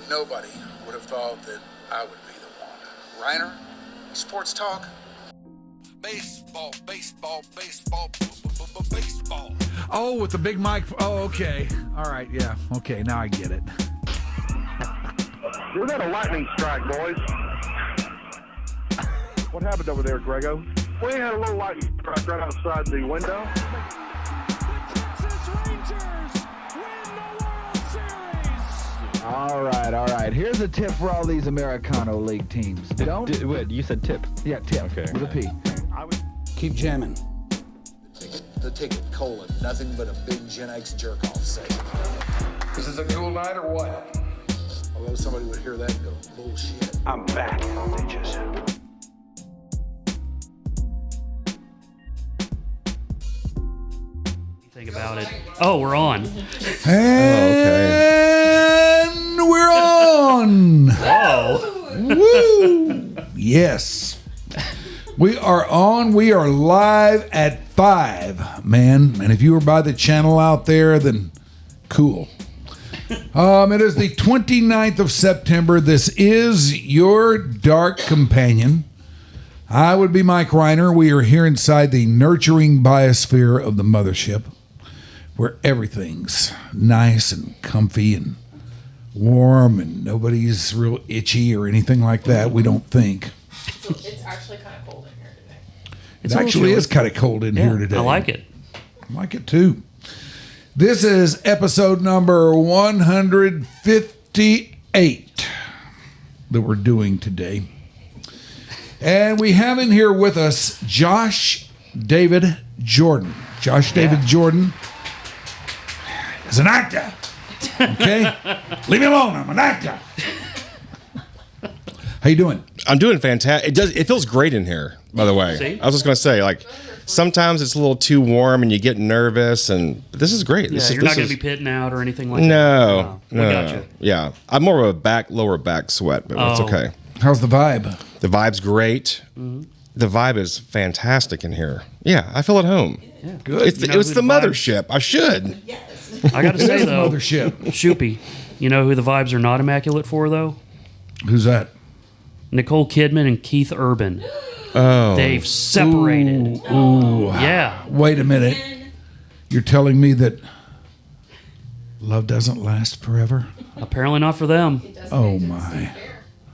Nobody would have thought that I would be the one. Rhyner, sports talk. Baseball, baseball, baseball, baseball. Oh, with the big mic. Oh, okay. All right, yeah. Okay, now I get it. We got a lightning strike, boys. What happened over there, Grego? We had a little lightning strike right outside the window. All right. Here's a tip for all these Americano League teams. Wait, you said tip? Yeah, tip. Okay. With a P. Keep jamming. The ticket, colon, nothing but a big Gen X jerk-off sale. This is a cool night or what? Although somebody would hear that and go, bullshit. I'm back, bitches. Think about it. Oh, we're on. And we're on. Oh. Woo. Yes. We are on. We are live at 5, man. And if you were by the channel out there, then cool. It is the 29th of September. This is your Dark Companion. I would be Mike Rhyner. We are here inside the nurturing biosphere of the mothership, where everything's nice and comfy and warm and nobody's real itchy or anything like that, we don't think. It's actually kind of cold in here today. It actually is kind of cold in here today. I like it. I like it too. This is episode number 158 that we're doing today. And we have in here with us Josh David Jordan. Josh David Jordan is an actor. Okay? Leave me alone. I'm an actor. How you doing? I'm doing fantastic. It feels great in here, by the way. See? I was just going to say, like, sometimes it's a little too warm and you get nervous, and this is great. Yeah, you're not going to be pitting out or anything like No. that. No. We got you. Yeah. I'm more of a lower back sweat, but it's okay. How's the vibe? The vibe's great. Mm-hmm. The vibe is fantastic in here. Yeah, I feel at home. Yeah. Good. It's the mothership. I should. I got to say, It is the though, mothership. Shoopy, you know who the vibes are not immaculate for, though? Who's that? Nicole Kidman and Keith Urban. Oh. They've separated. Ooh. Yeah. Wait a minute. You're telling me that love doesn't last forever? Apparently not for them. Oh, my.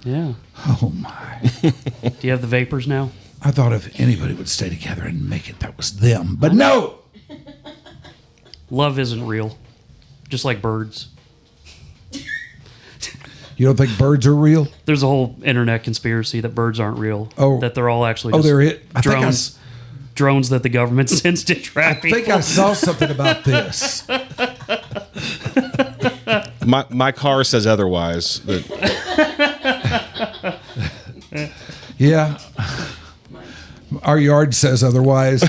Yeah. Oh, my. Do you have the vapors now? I thought if anybody would stay together and make it, that was them. But no! Love isn't real. Just like birds. You don't think birds are real? There's a whole internet conspiracy that birds aren't real. Oh. That they're all actually just They're it. drones that the government sends to track I think I saw something about this. My car says otherwise. But Yeah. Our yard says otherwise.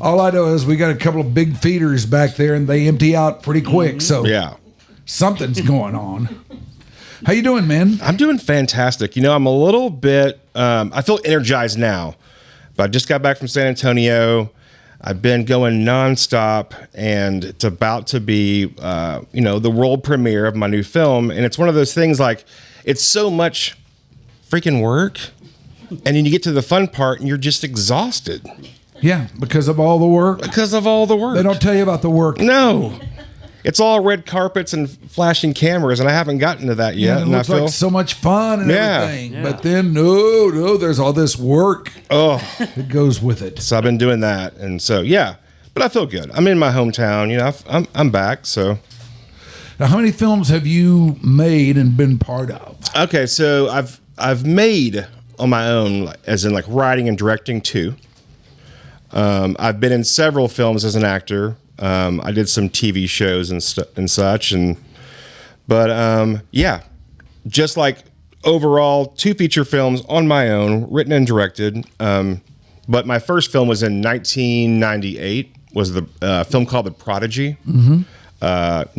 All I know is we got a couple of big feeders back there, and they empty out pretty quick. So yeah. something's going on. How you doing, man? I'm doing fantastic. You know, I'm a little bit, I feel energized now, but I just got back from San Antonio. I've been going nonstop, and it's about to be, the world premiere of my new film. And it's one of those things, like, it's so much freaking work, and then you get to the fun part and you're just exhausted. Yeah, because of all the work. Because of all the work. They don't tell you about the work. No. It's all red carpets and flashing cameras, and I haven't gotten to that yet. Yeah, it and looks like so much fun and everything. Yeah. But then, no, there's all this work. Oh, It goes with it. so I've been doing that, and so yeah. But I feel good. I'm in my hometown. You know, I'm back. So Now, how many films have you made and been part of? okay, so I've made on my own, as in like writing and directing too. I've been in several films as an actor. I did some TV shows and such, but just like overall 2 feature films on my own, written and directed. But my first film was in 1998. Was the film called The Prodigy. Mm-hmm.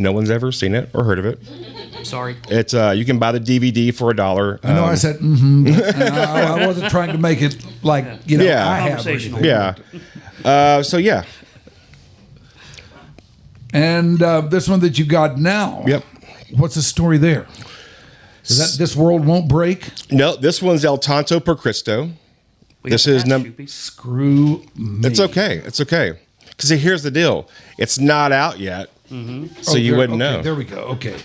No one's ever seen it or heard of it. Sorry. It's you can buy the DVD for $1. I know I said, I wasn't trying to make it like, I have. Conversational. Yeah. So yeah. And this one that you got now. Yep. What's the story there? Is that This World Won't Break? No, this one's El Tonto Porcristo. This is Screw me. It's okay. It's okay. Because here's the deal. It's not out yet, so you wouldn't know. There we go. Okay.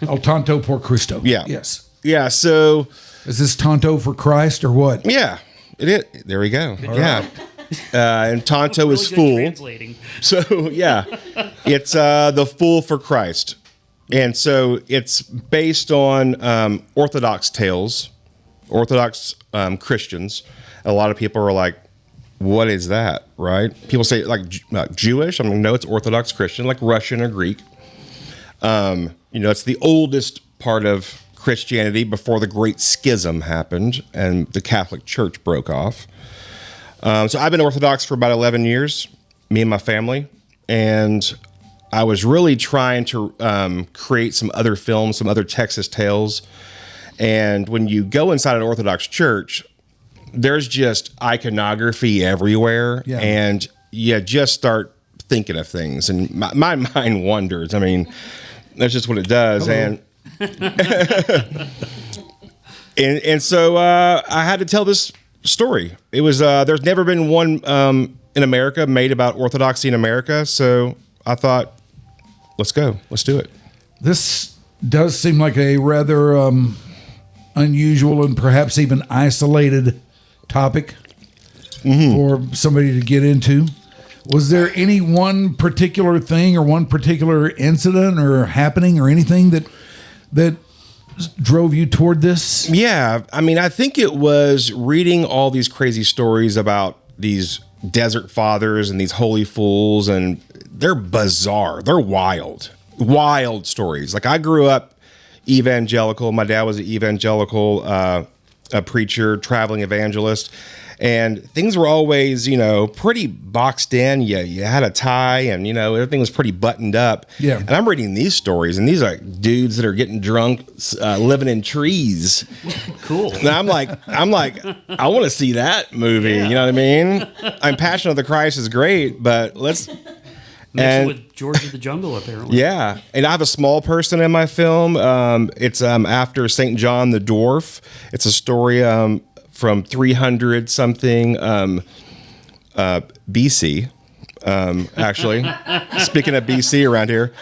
El Tonto Porcristo. Yeah. Yes. Yeah, so... Is this Tonto for Christ or what? Yeah, it is. There we go. Yeah. And Tonto really is good fool. translating. So, yeah. It's the fool for Christ. And so it's based on Orthodox tales, Orthodox Christians. A lot of people are like, what is that, right? People say like Jewish. I mean, no, it's Orthodox Christian, like Russian or Greek. It's the oldest part of Christianity before the Great Schism happened and the Catholic Church broke off. So I've been Orthodox for about 11 years, me and my family. And I was really trying to create some other films, some other Texas tales. And when you go inside an Orthodox church, there's just iconography everywhere. Yeah. And you just start thinking of things. And my mind wanders. I mean, that's just what it does. Hello. And so I had to tell this story. It was there's never been one in America made about Orthodoxy in America. So I thought, let's go. Let's do it. This does seem like a rather unusual and perhaps even isolated topic for somebody to get into. Was there any one particular thing or one particular incident or happening or anything that drove you toward this? Yeah. I mean, I think it was reading all these crazy stories about these desert fathers and these holy fools, and they're bizarre. They're wild stories. Like, I grew up evangelical. My dad was an evangelical a preacher, traveling evangelist, and things were always, pretty boxed in. You had a tie, and everything was pretty buttoned up. Yeah. And I'm reading these stories, and these are dudes that are getting drunk, living in trees. Cool. And I'm like, I want to see that movie. Yeah. You know what I mean? I'm Passion of the Christ is great, but let's. Mixed with George of the Jungle, apparently. Yeah, and I have a small person in my film. It's after St. John the Dwarf. It's a story from 300 something BC. Actually, speaking of BC around here,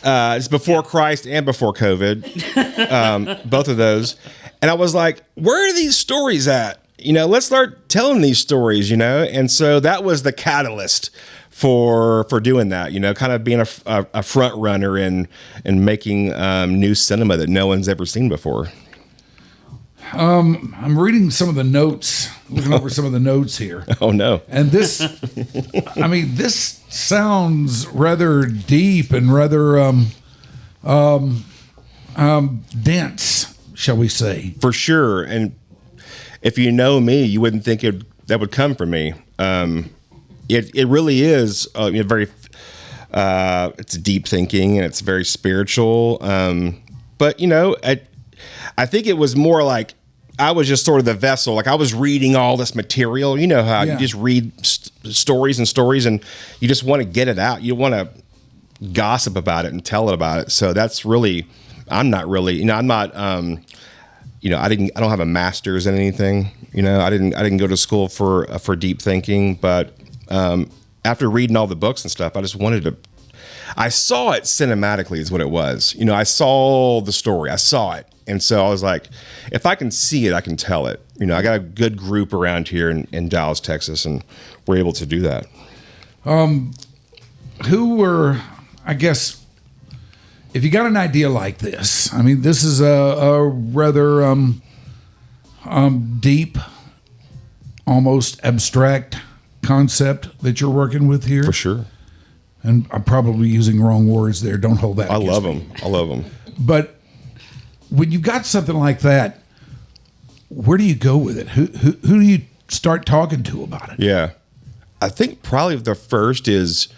it's before Christ and before COVID, both of those. And I was like, where are these stories at? Let's start telling these stories. And so that was the catalyst for doing that, kind of being a front runner and making new cinema that no one's ever seen before. I'm reading some of the notes, looking over some of the notes here. Oh no. And this, this sounds rather deep and rather dense, shall we say. For sure. And if you know me, you wouldn't think that would come from me. It really is very, it's deep thinking and it's very spiritual. But I think it was more like I was just sort of the vessel. Like, I was reading all this material. You know how you just read stories and stories, and you just want to get it out. You want to gossip about it and tell it about it. So that's really, I'm not really, I'm not, I don't have a master's in anything. I didn't go to school for deep thinking, but after reading all the books and stuff, I just wanted to. I saw it cinematically is what it was. I saw the story. I saw it. And so I was like, if I can see it, I can tell it. I got a good group around here in Dallas, Texas, and we're able to do that. Who were, I guess, if you got an idea like this, this is a rather deep, almost abstract concept that you're working with here. For sure. And I'm probably using wrong words there. Don't hold that. I love them. But when you've got something like that, where do you go with it? Who do you start talking to about it? Yeah. I think probably the first is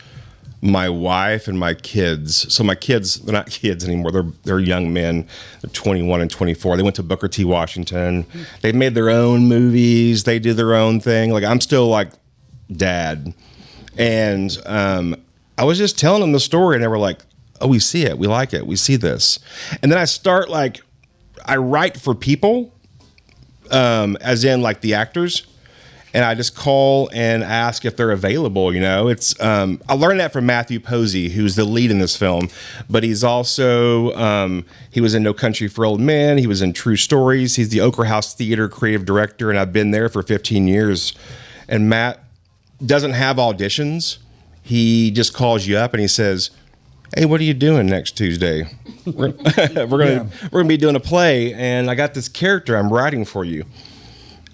my wife and my kids. So my kids, they're not kids anymore. They're young men. They're 21 and 24. They went to Booker T. Washington. They've made their own movies. They do their own thing. Like, I'm still like dad. And I was just telling them the story, and they were like, oh, we see it. We like it. We see this. And then I start I write for people, as in like the actors. And I just call and ask if they're available. It's I learned that from Matthew Posey, who's the lead in this film, but he's also he was in No Country for Old Men. He was in True Stories. He's the Ochre House Theater creative director, and I've been there for 15 years. And Matt doesn't have auditions. He just calls you up and he says, "Hey, what are you doing next Tuesday? We're gonna be doing a play, and I got this character I'm writing for you."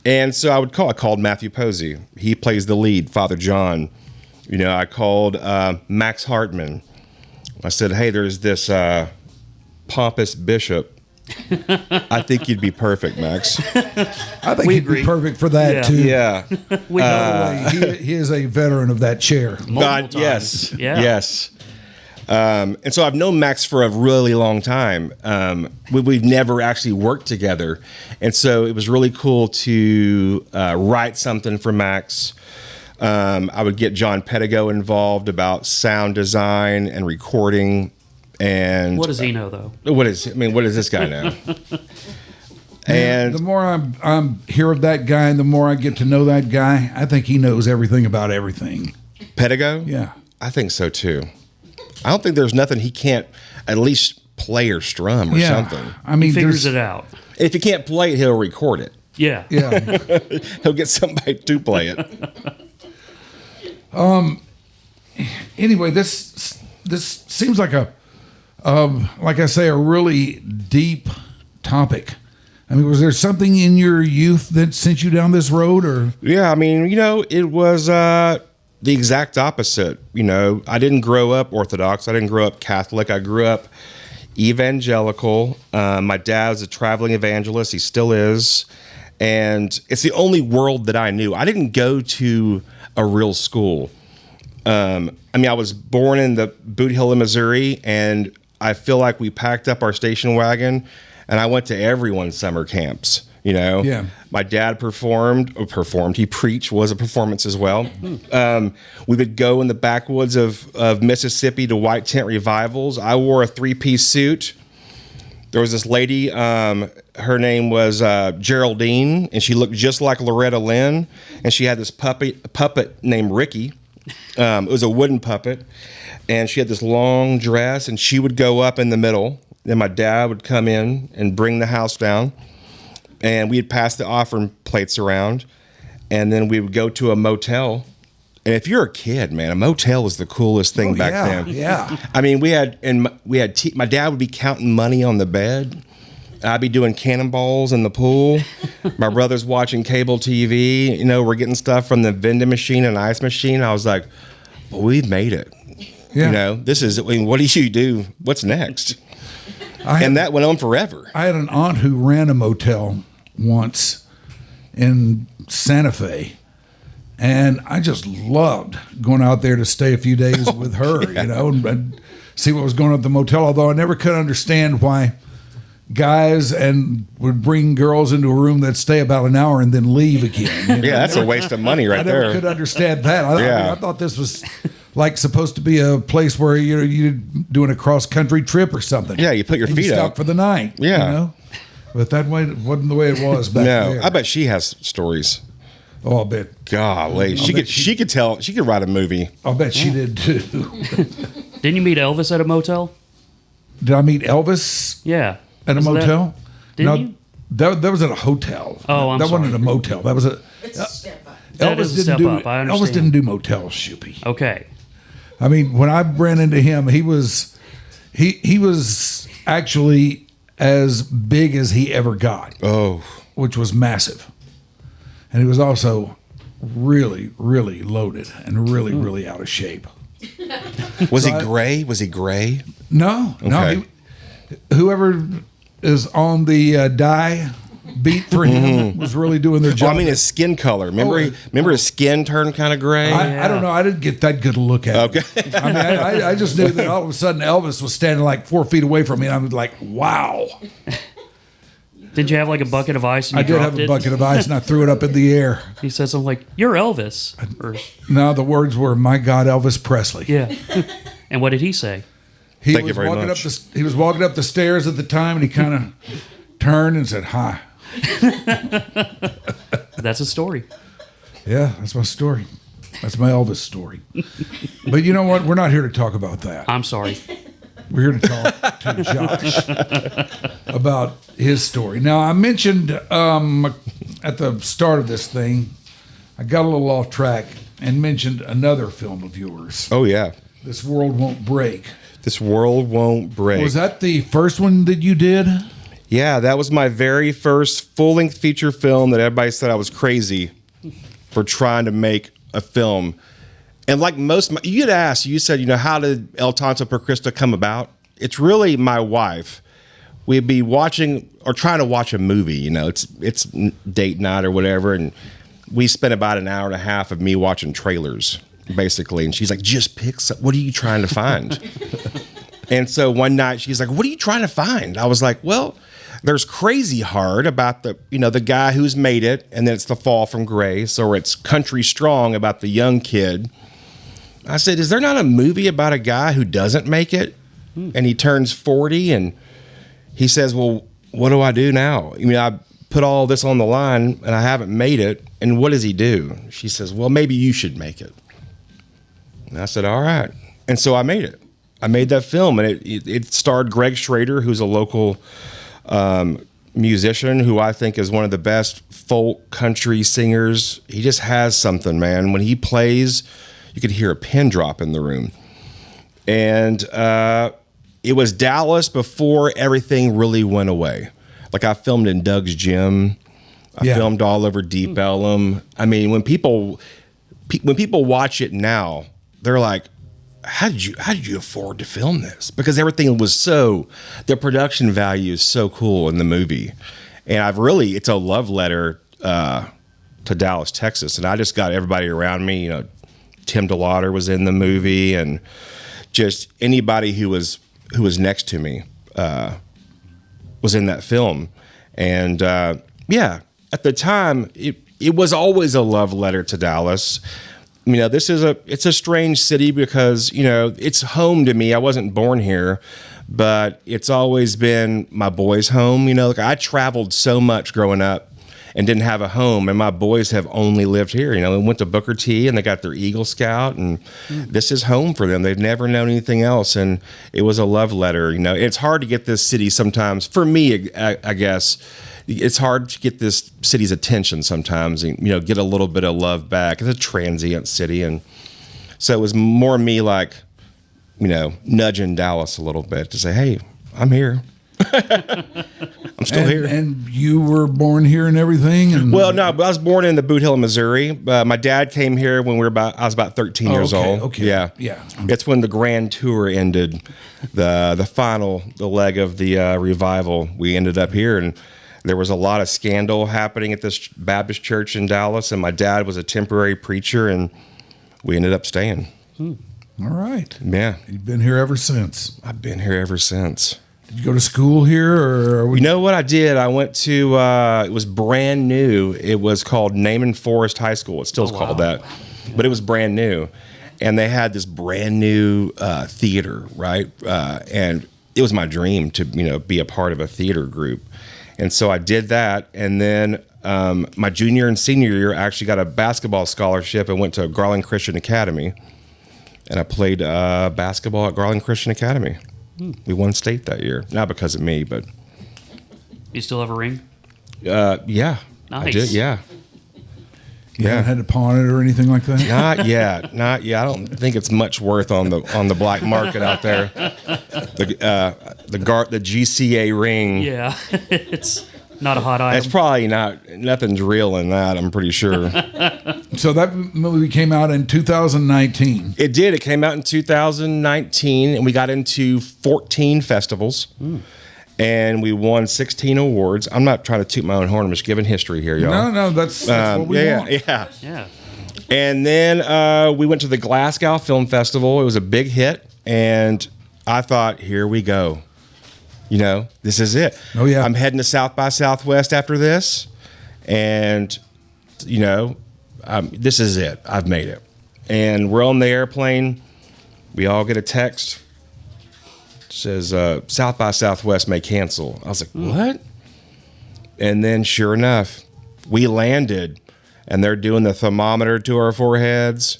And so I called Matthew Posey. He plays the lead, Father John. I called Max Hartman. I said, "Hey, there's this pompous bishop. I think you'd be perfect, Max." I think he'd be perfect for that too. Yeah. We know He is a veteran of that chair. God, yes. Yeah. Yes. And so I've known Max for a really long time. We've never actually worked together. And so it was really cool to write something for Max. I would get John Pedigo involved about sound design and recording. And what does he know, though? What does this guy know? And the more I'm hear of that guy, and the more I get to know that guy, I think he knows everything about everything. Pedigo? Yeah. I think so too. I don't think there's nothing he can't at least play or strum or something. I mean, He figures it out. If he can't play it, he'll record it. Yeah. Yeah. He'll get somebody to play it. Anyway, this seems like like I say, a really deep topic. I mean, was there something in your youth that sent you down this road, or? Yeah, I mean, it was the exact opposite. I didn't grow up Orthodox. I didn't grow up Catholic. I grew up evangelical. My dad was a traveling evangelist. He still is. And it's the only world that I knew. I didn't go to a real school. I was born in the Boot Hill in Missouri, and I feel like we packed up our station wagon, and I went to everyone's summer camps. Yeah. My dad performed. He preached, was a performance as well. We would go in the backwoods of Mississippi to white tent revivals. I wore a 3-piece suit. There was this lady, her name was Geraldine, and she looked just like Loretta Lynn, and she had this puppet named Ricky. It was a wooden puppet, and she had this long dress, and she would go up in the middle. Then my dad would come in and bring the house down. And we'd pass the offering plates around, and then we would go to a motel. And if you're a kid, man, a motel was the coolest thing back then. Yeah. I mean, my dad would be counting money on the bed. I'd be doing cannonballs in the pool. My brother's watching cable TV. We're getting stuff from the vending machine and ice machine. I was like, well, we've made it. Yeah. What do you do? What's next? And that went on forever. I had an aunt who ran a motel once in Santa Fe, and I just loved going out there to stay a few days with her, and see what was going on at the motel, although I never could understand why guys would bring girls into a room that'd stay about an hour and then leave again. Yeah, that's a waste of money right there. I never could understand that. I thought this was like supposed to be a place where you're doing a cross country trip or something. Yeah, you put your feet stop up for the night. Yeah, but that wasn't the way it was back there. I bet she has stories. Oh, I bet. Golly, she could write a movie. I'll bet she did too. Didn't you meet Elvis at a motel? Did I meet Elvis? Yeah. At a motel? Didn't you? That was at a hotel. Oh, I'm that sorry. wasn't a motel. That was It's a step up. That is a step up. I understand. Elvis didn't do motels, Shoopy. Okay. I mean, when I ran into him, he was actually as big as he ever got. Oh, which was massive, and he was also really, really loaded and really, really out of shape. Was he gray? Was he gray? No, Okay. Whoever is on the dye beat for him was really doing their job. Well, I mean, his skin color. Remember his skin turned kind of gray? I don't know. I didn't get that good a look at him. Okay. I mean, I just knew that all of a sudden Elvis was standing like 4 feet away from me, and I was like, wow. Did you have like a bucket of ice and you I did dropped have a it? bucket of ice, and I threw it up in the air. He said something like, "You're Elvis." Or, No, the words were, "My God, Elvis Presley." yeah. And what did he say? Thank you very much. He was walking up the stairs at the time, and he kind of turned and said, "Hi." That's a story. Yeah, that's my story. That's my Elvis story. But you know what? We're not here to talk about that. I'm sorry. We're here to talk to Josh about his story. Now, I mentioned at the start of this thing, I got a little off track and mentioned another film of yours. Oh, yeah. This World Won't Break. This World Won't Break. Was that the first one that you did? Yeah, that was my very first full-length feature film that everybody said I was crazy for trying to make a film. And like you had asked, you said, how did El Tonto Porcristo come about? It's really my wife. We'd be watching or trying to watch a movie, it's date night or whatever. And we spent about an hour and a half of me watching trailers, basically. And she's like, just pick some. What are you trying to find? And so one night she's like, what are you trying to find? I was like, well, there's Crazy Hard about the guy who's made it. And then it's The Fall from Grace, or it's Country Strong about the young kid. I said, is there not a movie about a guy who doesn't make it and he turns 40 and he says, well, what do I do now? I put all this on the line and I haven't made it. And what does he do? She says, well, maybe you should make it. And I said, all right. And so I made it. I made that film, and it starred Greg Schrader, who's a local musician who I think is one of the best folk country singers. He just has something, man. When he plays, you could hear a pin drop in the room. And it was Dallas before everything really went away. Like, I filmed in Doug's Gym. I filmed all over Deep Ellum. I mean, when people watch it now, they're like, how did you afford to film this? Because everything was the production value is so cool in the movie. And it's a love letter to Dallas, Texas. And I just got everybody around me, Tim DeLauder was in the movie, and just anybody who was next to me was in that film. And at the time, it was always a love letter to Dallas. It's a strange city because, it's home to me. I wasn't born here, but it's always been my boys' home. I traveled so much growing up and didn't have a home, and my boys have only lived here. They went to Booker T and they got their Eagle Scout, and this is home for them. They've never known anything else, and it was a love letter. It's hard to get this city sometimes. For me, I guess, it's hard to get this city's attention sometimes and, get a little bit of love back. It's a transient city. And so it was more me like, nudging Dallas a little bit to say, hey, I'm here. I'm still here. And you were born here and everything? Well, no, but I was born in the Boot Hill, Missouri. My dad came here when I was about 13 years old. Okay. Yeah. It's when the grand tour ended, the leg of the revival. We ended up here, and there was a lot of scandal happening at this Baptist church in Dallas, and my dad was a temporary preacher, and we ended up staying. All right. Yeah. You've been here ever since? I've been here ever since. Did you go to school here? Or You know what I did? I went to, it was brand new. It was called Naaman Forest High School. It still is called that, but it was brand new. And they had this brand new theater, right? And it was my dream to, be a part of a theater group. And so I did that, and then my junior and senior year, I actually got a basketball scholarship and went to Garland Christian Academy, and I played basketball at Garland Christian Academy. We won state that year, not because of me, but You still have a ring? Yeah, Nice. I did. Yeah. You haven't had to pawn it or anything like that? Not yet. I don't think it's much worth on the black market out there. The GCA ring. Yeah, it's not a hot item. It's probably nothing's real in that, I'm pretty sure. So that movie came out in 2019. It did. It came out in 2019, and we got into 14 festivals. And we won 16 awards. I'm not trying to toot my own horn. I'm just giving history here, y'all. No, that's what we want. Yeah. And then we went to the Glasgow Film Festival. It was a big hit. And I thought, here we go. This is it. Oh, yeah. I'm heading to South by Southwest after this. And, this is it. I've made it. And we're on the airplane. We all get a text. says South by Southwest may cancel. I was like, what? And then sure enough, we landed and they're doing the thermometer to our foreheads.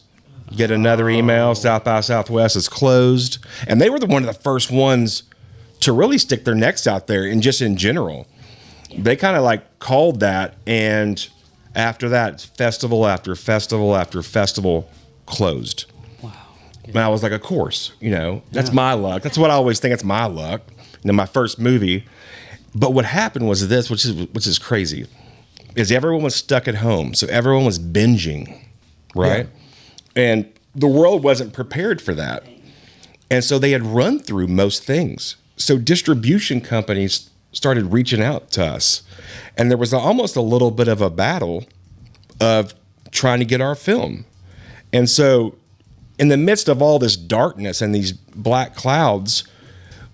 Get another email, South by Southwest is closed. And they were one of the first ones to really stick their necks out there, and just in general. They kind of like called that, and after that, festival after festival after festival closed. Wow. And I was like, of course, that's my luck. That's what I always think. It's my luck. My first movie. But what happened was this, which is crazy, is everyone was stuck at home. So everyone was binging, right? Yeah. And the world wasn't prepared for that. And so they had run through most things. So distribution companies started reaching out to us. And there was almost a little bit of a battle of trying to get our film. And so in the midst of all this darkness and these black clouds,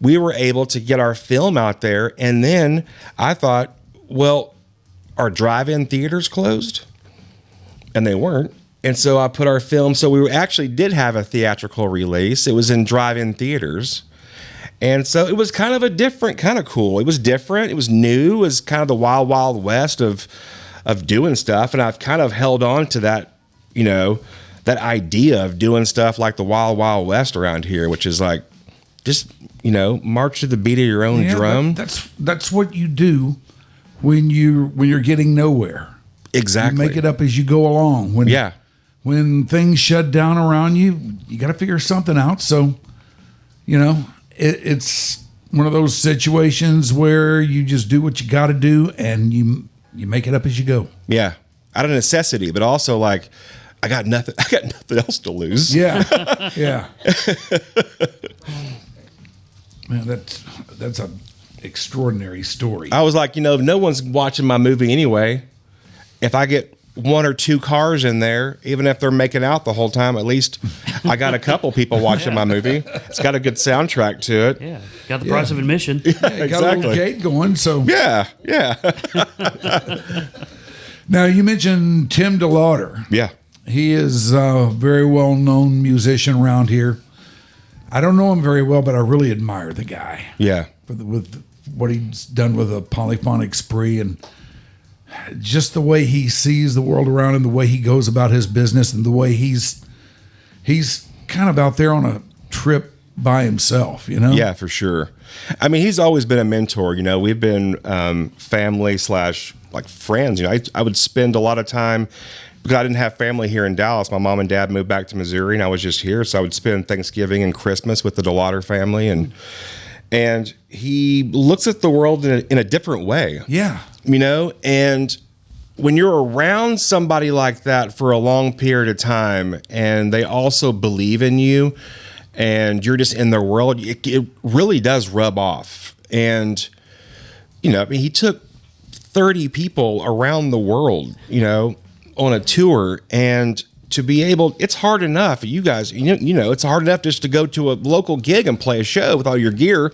we were able to get our film out there. And then I thought, well, are drive-in theaters closed? And they weren't. And so I put our film, so we actually did have a theatrical release. It was in drive-in theaters. And so it was kind of a different, kind of cool. It was different. It was new. It was kind of the wild, wild west of doing stuff. And I've kind of held on to that, that idea of doing stuff like the wild, wild west around here, which is like just, march to the beat of your own drum. That's what you do when you're getting nowhere. Exactly. You make it up as you go along. When things shut down around you, you got to figure something out. So, it's one of those situations where you just do what you got to do, and you make it up as you go. Yeah, out of necessity, but also like I got nothing else to lose. Yeah, yeah. Man, that's an extraordinary story. I was like, if no one's watching my movie anyway, if I get one or two cars in there, even if they're making out the whole time, at least I got a couple people watching my movie. It's got a good soundtrack to it. Yeah, got the price of admission. Yeah, exactly. Got a little gate going. So yeah. Now you mentioned Tim DeLauder. Yeah, he is a very well known musician around here. I don't know him very well, but I really admire the guy. Yeah, with what he's done with a polyphonic spree and just the way he sees the world around him, the way he goes about his business, and the way he's kind of out there on a trip by himself, Yeah, for sure. I mean, he's always been a mentor. We've been family / like friends. I would spend a lot of time, because I didn't have family here in Dallas. My mom and dad moved back to Missouri, and I was just here. So I would spend Thanksgiving and Christmas with the DeLauder family, and he looks at the world in a different way. Yeah. And when you're around somebody like that for a long period of time, and they also believe in you, and you're just in their world, it really does rub off. And, he took 30 people around the world, on a tour, and to be able, it's hard enough. You guys, it's hard enough just to go to a local gig and play a show with all your gear.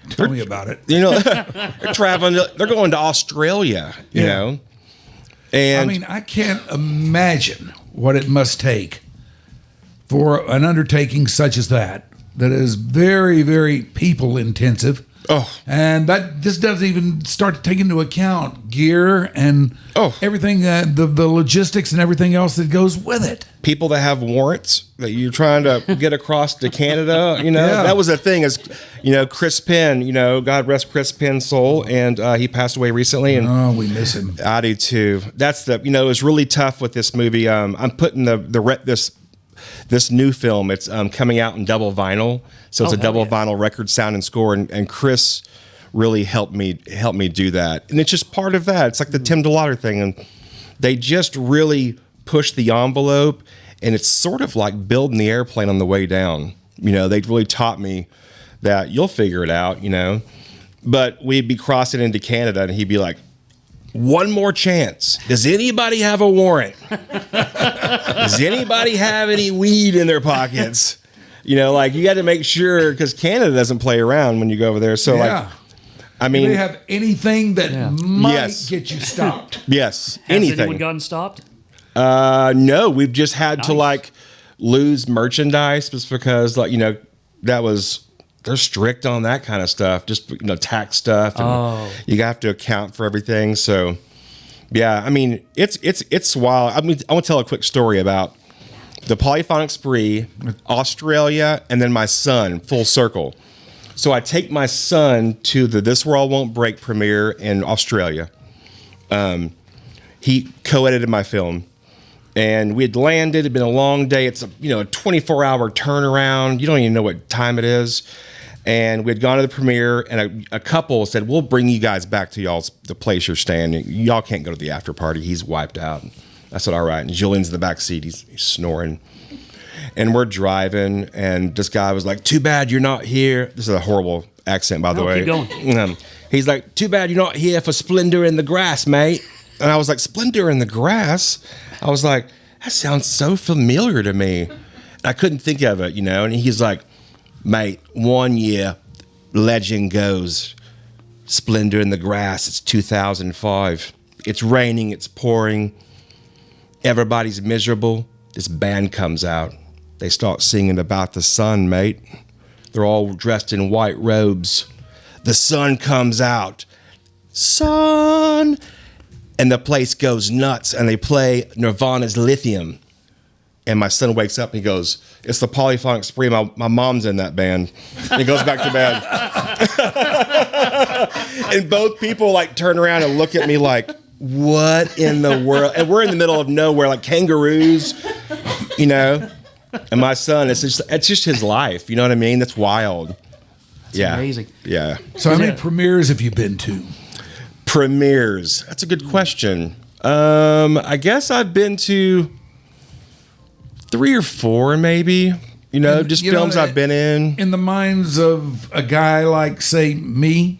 Tell me about it. They're traveling. They're going to Australia. You know, and I mean, I can't imagine what it must take for an undertaking such as that is very, very people intensive. Oh, and that this doesn't even start to take into account gear and everything, the logistics and everything else that goes with it. People that have warrants that you're trying to get across to Canada, that was the thing. Is Chris Penn, God rest Chris Penn's soul, and he passed away recently. And we miss him. I do too. That's it was really tough with this movie. I'm putting this new film. It's coming out in double vinyl. So it's a double vinyl record, sound and score, and Chris really helped me do that. And it's just part of that. It's like the Tim DeLauder thing, and they just really push the envelope, and it's sort of like building the airplane on the way down. They really taught me that you'll figure it out, But we'd be crossing into Canada, and he'd be like, one more chance. Does anybody have a warrant? Does anybody have any weed in their pockets? You got to make sure, because Canada doesn't play around when you go over there. So, I mean, do they have anything that might get you stopped? Yes, Has anything. anyone gotten stopped? No, we've just had to lose merchandise just because, that was they're strict on that kind of stuff. Just tax stuff. And you have to account for everything. So yeah, I mean it's wild. I want to tell a quick story about the Polyphonic Spree, Australia, and then my son, full circle. So I take my son to the This World Won't Break premiere in Australia. He co-edited my film, and we had landed. It had been a long day. It's a 24-hour turnaround. You don't even know what time it is. And we had gone to the premiere, and a couple said, "We'll bring you guys back to the place you're staying. Y'all can't go to the after party. He's wiped out." I said, "All right." And Julian's in the back seat. He's snoring. And we're driving, and this guy was like, "Too bad you're not here." This is a horrible accent, by the way. Keep going. He's like, "Too bad you're not here for Splendor in the Grass, mate." And I was like, "Splendor in the Grass?" I was like, that sounds so familiar to me. And I couldn't think of it, And he's like, "Mate, 1 year, legend goes, Splendor in the Grass. It's 2005. It's raining, it's pouring. Everybody's miserable. This band comes out. They start singing about the sun, mate. They're all dressed in white robes. The sun comes out. Sun. And the place goes nuts, and they play Nirvana's Lithium. And my son wakes up and he goes, "It's the Polyphonic Spree. My mom's in that band." And he goes back to bed. And both people turn around and look at me like, what in the world? And we're in the middle of nowhere, like kangaroos, And my son, it's just his life. You know what I mean? That's wild. It's amazing. Yeah. So how many premieres have you been to? Premieres. That's a good question. I guess I've been to 3 or 4, maybe. Just films I've been in. In the minds of a guy like, say, me,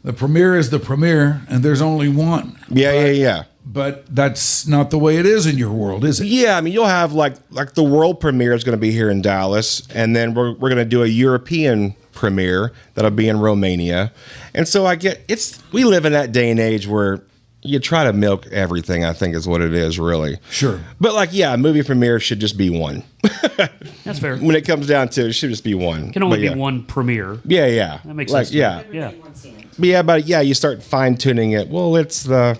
the premiere is the premiere, and there's only one. Yeah. But that's not the way it is in your world, is it? Yeah, I mean, you'll have like the world premiere is going to be here in Dallas, and then we're going to do a European premiere that'll be in Romania. And so we live in that day and age where you try to milk everything, I think is what it is, really. Sure. But a movie premiere should just be one. That's fair. When it comes down to it, it should just be one. It can only be one premiere. Yeah. That makes sense. Yeah. Yeah. You start fine tuning it. Well, it's the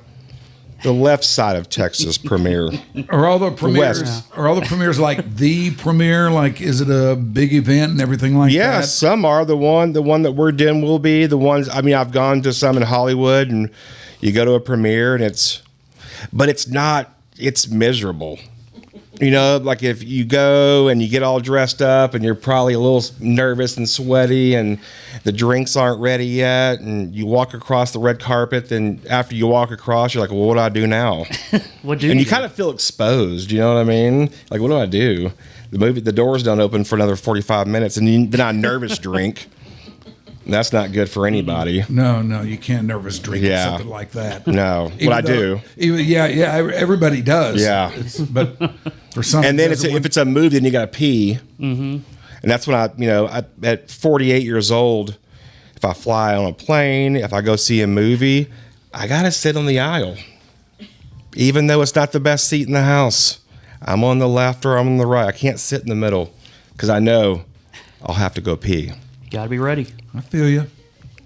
left side of Texas premiere. Are all the premieres like the premiere? Like, is it a big event and everything like that? Yeah, some are. The one that we're doing will be the ones. I mean, I've gone to some in Hollywood, and you go to a premiere, and it's miserable. Like if you go and you get all dressed up and you're probably a little nervous and sweaty and the drinks aren't ready yet, and you walk across the red carpet, then after you walk across, you're like, well, what do I do now? And you kind of feel exposed, you know what I mean? Like, what do I do? The doors don't open for another 45 minutes, and then I nervous drink. That's not good for anybody. No, you can't nervous drink something like that. No, I do. Everybody does. Yeah. But for some, and then if it's a movie, then you got to pee. Mm-hmm. And that's when I at 48 years old, if I fly on a plane, if I go see a movie, I got to sit on the aisle. Even though it's not the best seat in the house. I'm on the left or I'm on the right. I can't sit in the middle because I know I'll have to go pee. Got to be ready. I feel you.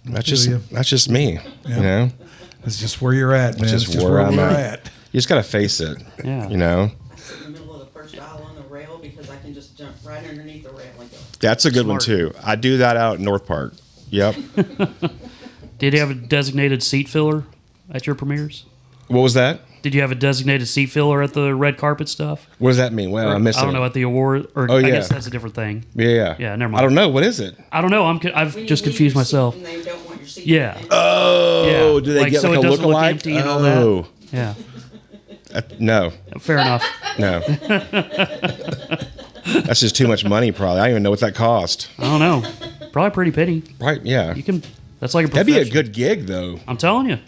That's just me. Yeah. That's just where you're at, man. That's just where I'm at. You just got to face it. Yeah. I sit in the middle of the first aisle on the rail because I can just jump right underneath the rail and go. That's a good one too. I do that out in North Park. Yep. Did you have a designated seat filler at your premieres? What was that? Did you have a designated seat filler at the red carpet stuff? What does that mean? Well, I missed it. I don't know, at the award, or I guess that's a different thing. Yeah. Yeah, never mind. I don't know. What is it? I don't know. I've just confused myself. And they don't want your seat. Yeah. Oh, Yeah. do they get so like it a doesn't look lookalike? empty and all that? Yeah. No. Fair enough. No. That's just too much money, probably. I don't even know what that cost. I don't know. Probably pretty penny. Right, yeah. You can. That's like a That'd profession. be a good gig, though. I'm telling you.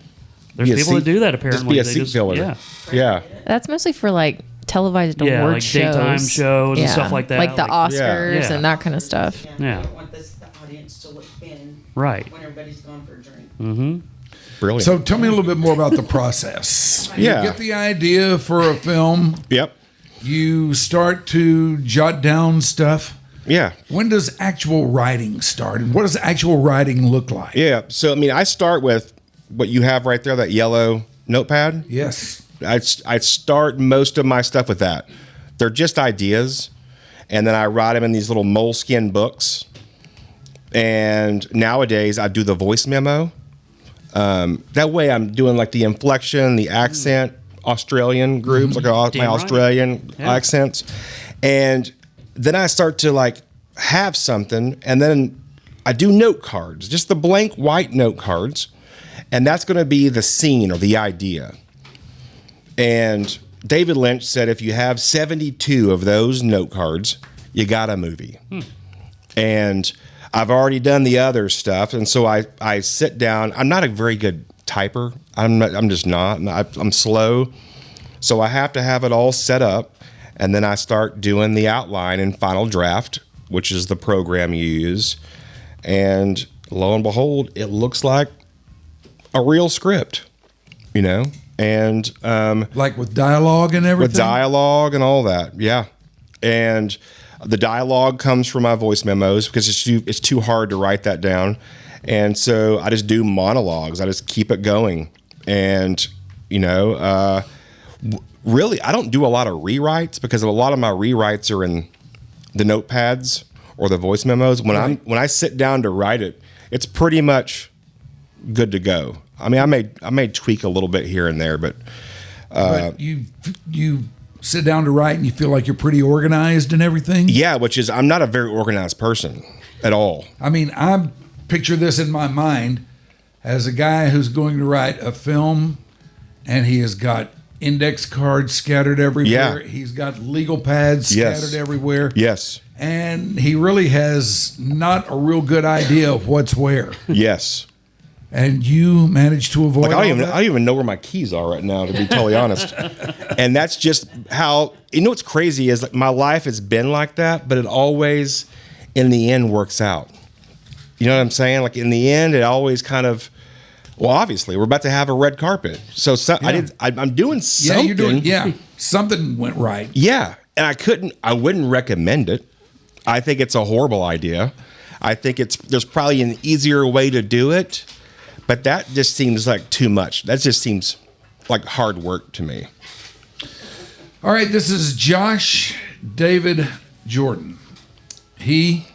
There's Be a people that seat- do that apparently. Just be a seat filler. Yeah. Yeah. That's mostly for like televised Yeah, award like shows. daytime shows and stuff like that. Like the Oscars Yeah. and that kind of stuff. Yeah. I don't want the audience to look thin Right. when everybody's gone for a drink. Mm-hmm. Brilliant. So tell me a little bit more about the process. Yeah. You get the idea for a film. Yep. You start to jot down stuff. Yeah. When does actual writing start? And what does actual writing look like? Yeah. So, I mean, I start with what you have right there, that yellow notepad. Yes. I start most of my stuff with that. They're just ideas. And then I write them in these little moleskin books. And nowadays I do the voice memo. That way I'm doing like the inflection, the accent, Australian groups, like my Australian accents. And then I start to like have something, and then I do note cards, just the blank white note cards. And that's going to be the scene or the idea. And David Lynch said if you have 72 of those note cards, you got a movie. And I've already done the other stuff. And so I sit down. I'm not a very good typer. I'm just not. I'm slow. So I have to have it all set up. And then I start doing the outline in Final Draft, which is the program you use. And lo and behold, it looks like a real script, you know? And like with dialogue and everything? With dialogue and all that, yeah. And the dialogue comes from my voice memos because it's too hard to write that down. And so I just do monologues. I just keep it going. And, you know, really, I don't do a lot of rewrites because a lot of my rewrites are in the notepads or the voice memos. When I sit down to write it, it's pretty much good to go. I mean, I may tweak a little bit here and there, but you sit down to write and you feel like you're pretty organized and everything? Yeah, which is, I'm not a very organized person at all. I mean, I picture this in my mind as a guy who's going to write a film, and he has got index cards scattered everywhere. Yeah. He's got legal pads scattered everywhere. Yes. And he really has not a real good idea of what's where. Yes. And you managed to avoid I don't even know where my keys are right now, to be totally honest. And that's just how, you know what's crazy is like my life has been like that, but it always, in the end, works out. You know what I'm saying? Like in the end, it always kind of, well, obviously, we're about to have a red carpet. So I'm doing something. Something went right. Yeah. And I wouldn't recommend it. I think it's a horrible idea. I think there's probably an easier way to do it. But that just seems like too much. That just seems like hard work to me. All right, this is Josh David Jordan. He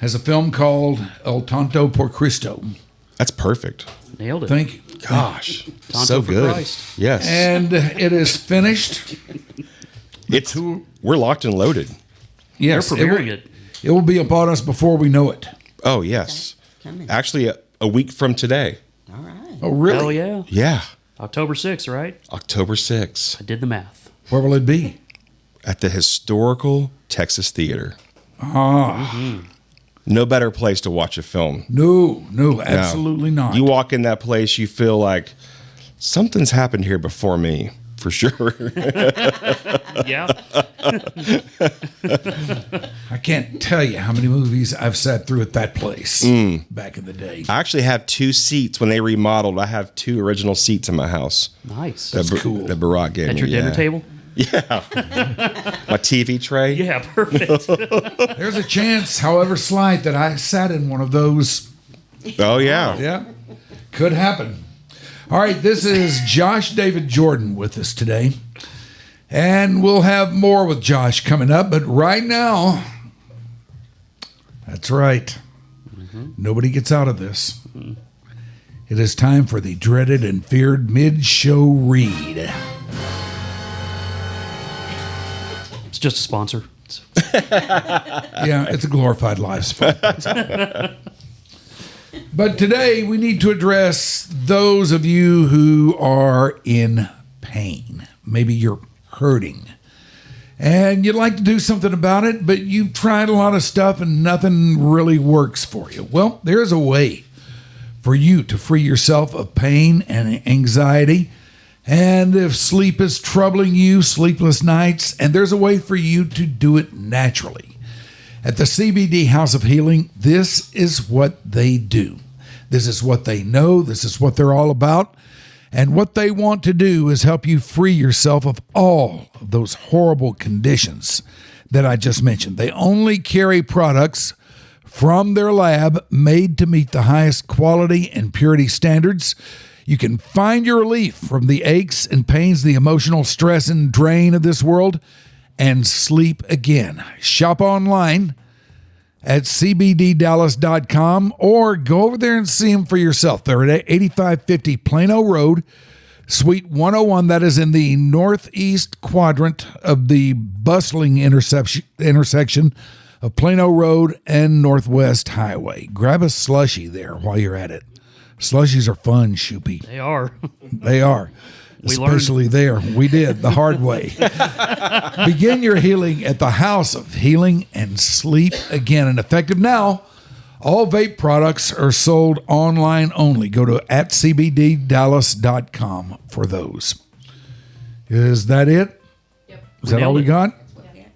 has a film called El Tonto Porcristo. That's perfect. Nailed it. Thank you. Gosh, Tonto so for good. Christ. Yes. And it is finished. We're locked and loaded. Yes, They're premiering it. It will be upon us before we know it. Oh, yes. Coming. Actually, a week from today. All right. Oh, really? Hell yeah. Yeah. October 6th, right? October 6th. I did the math. Where will it be? At the Historical Texas Theater. Ah. No better place to watch a film. No, absolutely not. You walk in that place, you feel like something's happened here before me, for sure. Yeah. I can't tell you how many movies I've sat through at that place back in the day. I actually have 2 seats. When they remodeled, I have 2 original seats in my house. Nice. That's cool. That Barack gave At me. your dinner table? Yeah. My TV tray. Yeah, perfect. There's a chance, however slight, that I sat in one of those. Oh, yeah. Yeah, could happen. All right, this is Josh David Jordan with us today. And we'll have more with Josh coming up. But right now, that's right. Nobody gets out of this. It is time for the dreaded and feared mid-show read. It's just a sponsor. Yeah, it's a glorified live spot. But today we need to address those of you who are in pain. Maybe you're hurting and you'd like to do something about it, but you've tried a lot of stuff and nothing really works for you. Well, there's a way for you to free yourself of pain and anxiety. And if sleep is troubling you, sleepless nights, and there's a way for you to do it naturally. At the CBD House of Healing, this is what they do. This is what they know. This is what they're all about. And what they want to do is help you free yourself of all of those horrible conditions that I just mentioned. They only carry products from their lab made to meet the highest quality and purity standards. You can find your relief from the aches and pains, the emotional stress and drain of this world, and sleep again. Shop online at cbddallas.com or go over there and see them for yourself. They're at 8550 Plano Road, Suite 101. That is in the northeast quadrant of the bustling intersection of Plano Road and Northwest Highway. Grab a slushie there while you're at it. Slushies are fun, Shoopy. They are. They are. We Especially there. We did the hard way. Begin your healing at the House of Healing and sleep again. And effective now, all vape products are sold online only. Go to @cbddallas.com for those. Is that it? Yep. Is that all we got?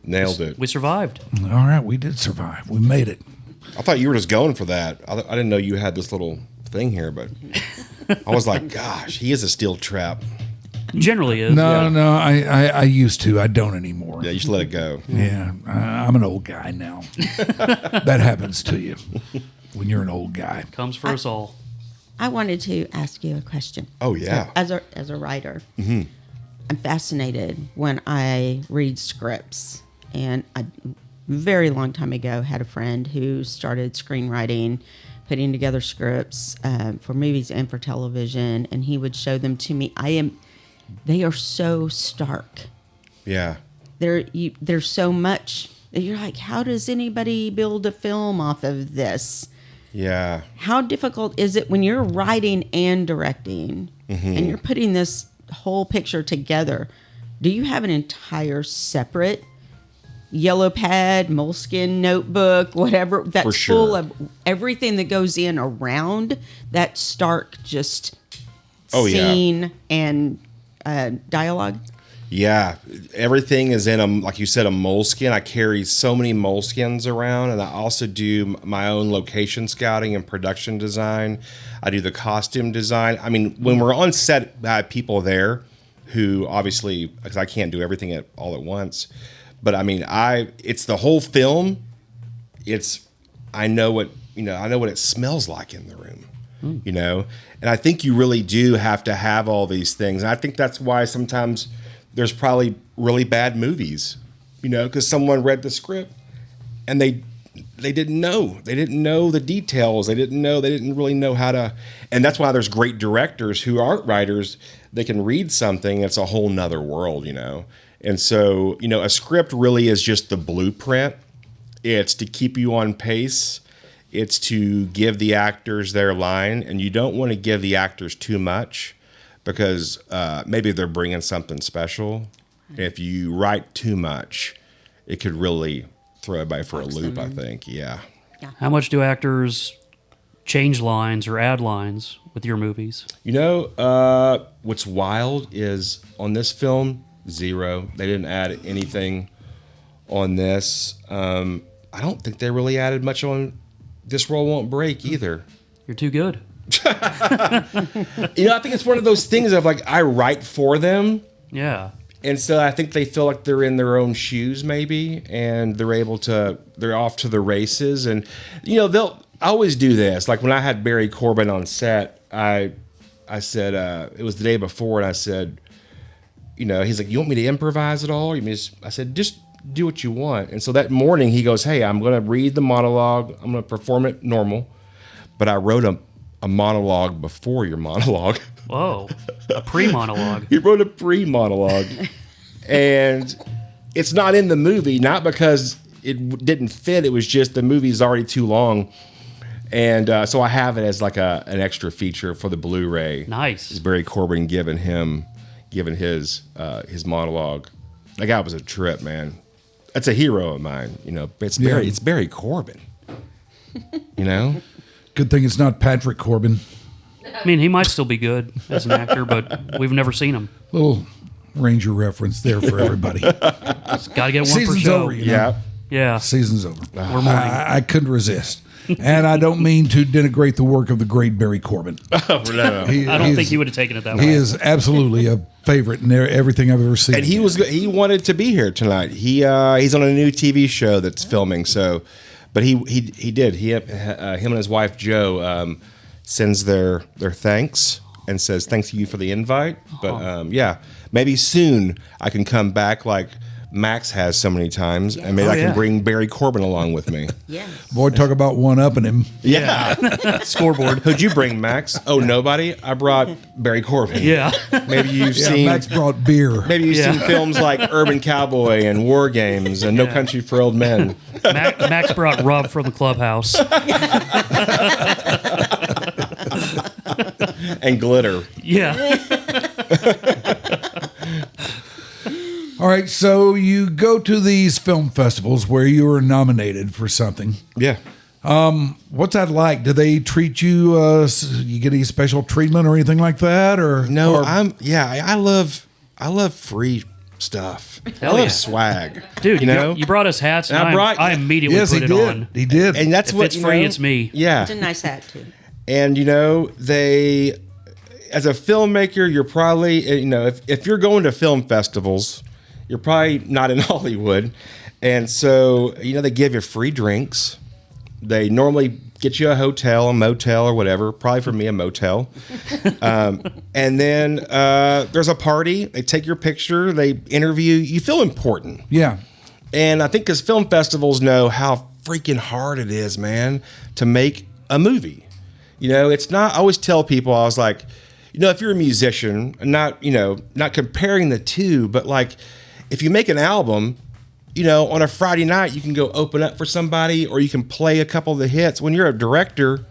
Nailed it. We survived. All right, we did survive. We made it. I thought you were just going for that. I didn't know you had this little thing here, but I was like, gosh, he is a steel trap. Generally is. No, I used to. I don't anymore. Yeah, you should let it go. Yeah, I'm an old guy now. That happens to you when you're an old guy. Comes for us all. I wanted to ask you a question. Oh, yeah. As a writer, I'm fascinated when I read scripts. And a very long time ago, had a friend who started screenwriting, putting together scripts for movies and for television, and he would show them to me. They are so stark. Yeah. There's so much. You're like, how does anybody build a film off of this? Yeah. How difficult is it when you're writing and directing and you're putting this whole picture together? Do you have an entire separate yellow pad, moleskin notebook, whatever, that's full of everything that goes in around that stark just scene and dialogue? Yeah, everything is in like you said, a moleskin. I carry so many moleskins around, and I also do my own location scouting and production design. I do the costume design. I mean, when we're on set, I have people there who obviously, because I can't do everything all at once, but I mean, it's the whole film. I know what it smells like in the room, and I think you really do have to have all these things. And I think that's why sometimes there's probably really bad movies, because someone read the script and they didn't know. They didn't know the details. They didn't really know how to. And that's why there's great directors who aren't writers. They can read something. It's a whole nother world, And so, a script really is just the blueprint. It's to keep you on pace. It's to give the actors their line. And you don't want to give the actors too much, because maybe they're bringing something special. If you write too much, it could really throw everybody for a loop, I think. Yeah. How much do actors change lines or add lines with your movies? What's wild is on this film, 0. They didn't add anything on this. I don't think they really added much on This World Won't Break either. You're too good. I think it's one of those things of like, I write for them. Yeah. And so I think they feel like they're in their own shoes maybe, and they're off to the races. And, they'll always do this. Like when I had Barry Corbin on set, I said, it was the day before, and I said, he's like, you want me to improvise at all? I said, just do what you want. And so that morning he goes, hey, I'm going to read the monologue. I'm going to perform it normal. But I wrote a monologue before your monologue. Whoa, a pre-monologue. He wrote a pre-monologue. And it's not in the movie, not because it didn't fit. It was just the movie's already too long. And so I have it as like an extra feature for the Blu-ray. Nice. It's Barry Corbin giving his monologue. That guy was a trip, man. That's a hero of mine. It's Barry Corbin. Good thing it's not Patrick Corbin. I mean, he might still be good as an actor, but we've never seen him. Little Ranger reference there for everybody. Got to get one Season's per show. over, Yeah. Yeah. Season's over. We're mourning. I couldn't resist. And I don't mean to denigrate the work of the great Barry Corbin. Oh, no. I don't think he would have taken it that way. He is absolutely a favorite in everything I've ever seen. And he wanted to be here tonight. He's on a new TV show that's filming. So, but he did. Him and his wife Jo sends their thanks and says thanks to you for the invite. But yeah, maybe soon I can come back like Max has so many times, and maybe I can bring Barry Corbin along with me. Yeah. Boy, talk about one-upping him. Yeah. Scoreboard. Who'd you bring, Max? Oh, nobody? I brought Barry Corbin. Yeah. Maybe you've Yeah, seen Max brought beer. maybe you've seen films like Urban Cowboy and War Games and No Country for Old Men. Max brought Rob from the clubhouse. And Glitter. Yeah. All right, so you go to these film festivals where you were nominated for something. Yeah. What's that like? Do they treat you? You get any special treatment or anything like that? Or No, or- I love free stuff. I love swag. Dude, you know? you brought us hats, and And I immediately yes, put he it did. on. He did. And that's If what it's you free, know? it's me. Yeah. It's a nice hat too. And they as a filmmaker, you're probably if you're going to film festivals, you're probably not in Hollywood. And so, they give you free drinks. They normally get you a hotel, a motel, or whatever. Probably for me, a motel. And then there's a party. They take your picture. They interview. You feel important. yeah. And I think because film festivals know how freaking hard it is, man, to make a movie. It's not. I always tell people, I was like, if you're a musician, not comparing the two, but like, if you make an album, on a Friday night, you can go open up for somebody, or you can play a couple of the hits. When you're a director,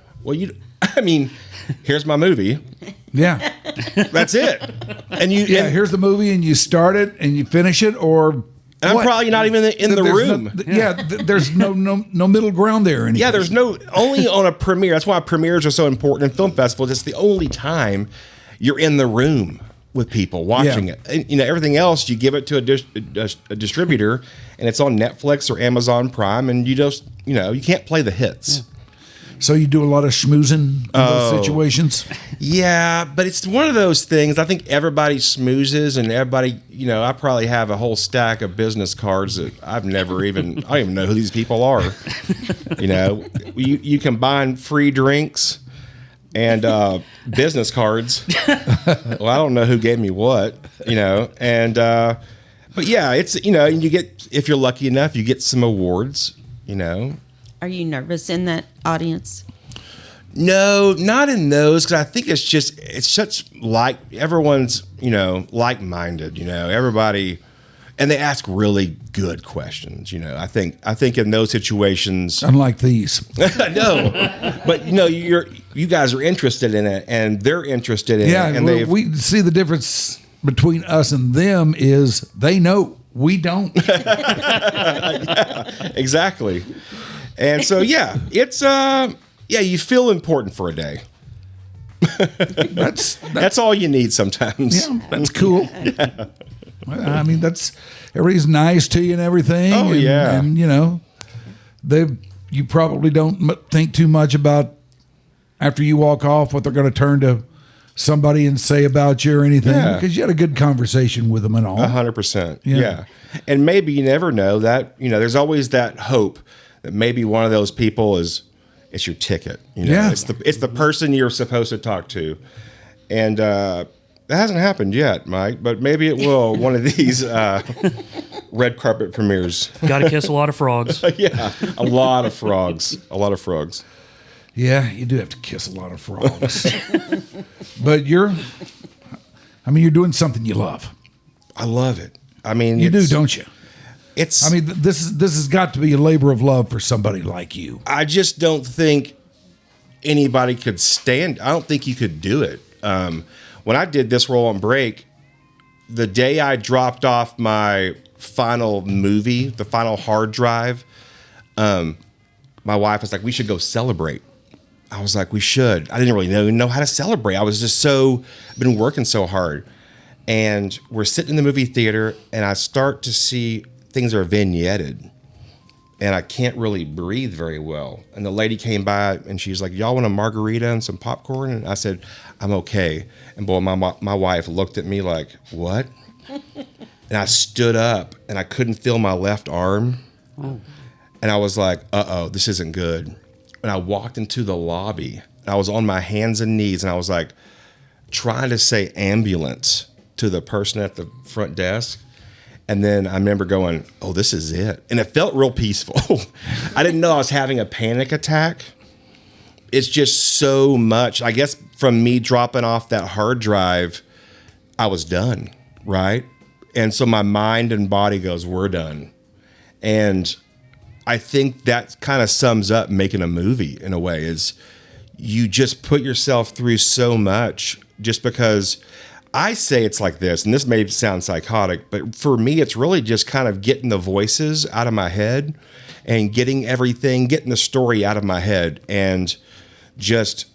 here's my movie. Yeah. That's it. And Here's the movie, and you start it and you finish it, or. And I'm what? probably not even in the There's room. There's no middle ground there. Yeah, there's only on a premiere. That's why premieres are so important in film festivals. It's the only time you're in the room with people watching it. And, everything else, you give it to a distributor, and it's on Netflix or Amazon Prime, and you just, you can't play the hits. So you do a lot of schmoozing in those situations? Yeah, but it's one of those things. I think everybody smoozes, and everybody, I probably have a whole stack of business cards that I don't even know who these people are. You combine free drinks and business cards. Well, I don't know who gave me what, and but yeah, it's you get, if you're lucky enough, you get some awards. Are you nervous in that audience? No, not in those, because I think it's such everyone's like-minded. Everybody, and they ask really good questions. I think in those situations, Unlike these. no, but you guys are interested in it, and they're interested in it, and we see the difference between us and them is they know, we don't. exactly. And so it's you feel important for a day. That's all you need sometimes. Yeah, that's cool. I mean, everybody's nice to you and everything. Oh, and, yeah. And you probably don't think too much about after you walk off what they're going to turn to somebody and say about you or anything, because you had a good conversation with them and all. 100%. Yeah. Yeah. And maybe you never know that, there's always that hope that maybe one of those people it's your ticket. Yeah. It's the person you're supposed to talk to. And that hasn't happened yet, Mike, but maybe it will one of these red carpet premieres. Got to kiss a lot of frogs. Yeah, a lot of frogs. Yeah, you do have to kiss a lot of frogs. But you're doing something you love. I love it. You do, don't you? This has got to be a labor of love for somebody like you. I just don't think anybody could stand. I don't think you could do it. When I did this role on Break, the day I dropped off my final movie, the final hard drive, my wife was like, "We should go celebrate." I was like, "We should." I didn't really know how to celebrate. I was just been working so hard, and we're sitting in the movie theater, and I start to see things are vignetted. and I can't really breathe very well. And the lady came by and she's like, y'all want a margarita and some popcorn? And I said, I'm okay. And boy, my wife looked at me like, what? And I stood up and I couldn't feel my left arm. Oh. And I was like, uh-oh, this isn't good. And I walked into the lobby and I was on my hands and knees and I was like trying to say ambulance to the person at the front desk. And then I remember going, oh, this is it. And it felt real peaceful. I didn't know I was having a panic attack. It's just so much. I guess from me dropping off that hard drive, I was done, right? And so my mind and body goes, we're done. And I think that kind of sums up making a movie in a way, is you just put yourself through so much just because. I say it's like this, and this may sound psychotic, but for me, it's really just kind of getting the voices out of my head and getting the story out of my head. And just